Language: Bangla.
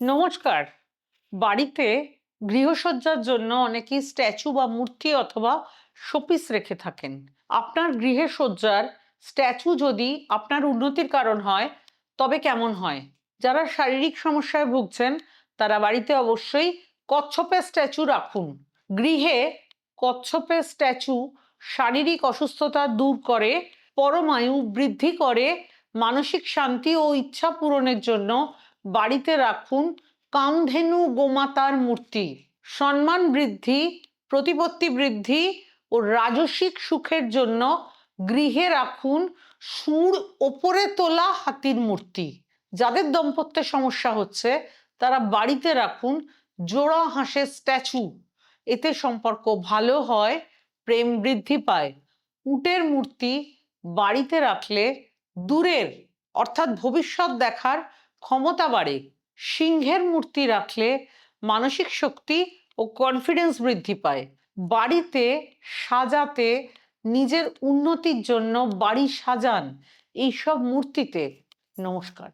নমস্কার। বাড়িতে গৃহসজ্জার জন্য অনেকেই স্ট্যাচু বা মূর্তি অথবা শোপিস রেখে থাকেন। আপনার গৃহে সজ্জার স্ট্যাচু যদি আপনার উন্নতির কারণ হয়, তবে কেমন হয়? যারা শারীরিক সমস্যায় ভুগছেন, তারা বাড়িতে অবশ্যই কচ্ছপের স্ট্যাচু রাখুন। গৃহে কচ্ছপের স্ট্যাচু শারীরিক অসুস্থতা দূর করে, পরমায়ু বৃদ্ধি করে, মানসিক শান্তি ও ইচ্ছা পূরণের জন্য বাড়িতে রাখুন কামধেনু গোমাতার মূর্তি। সম্মান বৃদ্ধি, প্রতিপত্তি বৃদ্ধি ও রাজসিক সুখের জন্য গৃহে রাখুন সুর ওপরে তোলা হাতির মূর্তি। যাদের দাম্পত্যের সমস্যা হচ্ছে, তারা বাড়িতে রাখুন জোড়া হাঁসের স্ট্যাচু। এতে সম্পর্ক ভালো হয়, প্রেম বৃদ্ধি পায়। উটের মূর্তি বাড়িতে রাখলে দূরের অর্থাৎ ভবিষ্যৎ দেখার ক্ষমতা বাড়ে। সিংহের মূর্তি রাখলে মানসিক শক্তি ও কনফিডেন্স বৃদ্ধি পায়। বাড়িতে সাজাতে নিজের উন্নতির জন্য বাড়ি সাজান এইসব মূর্তিতে। নমস্কার।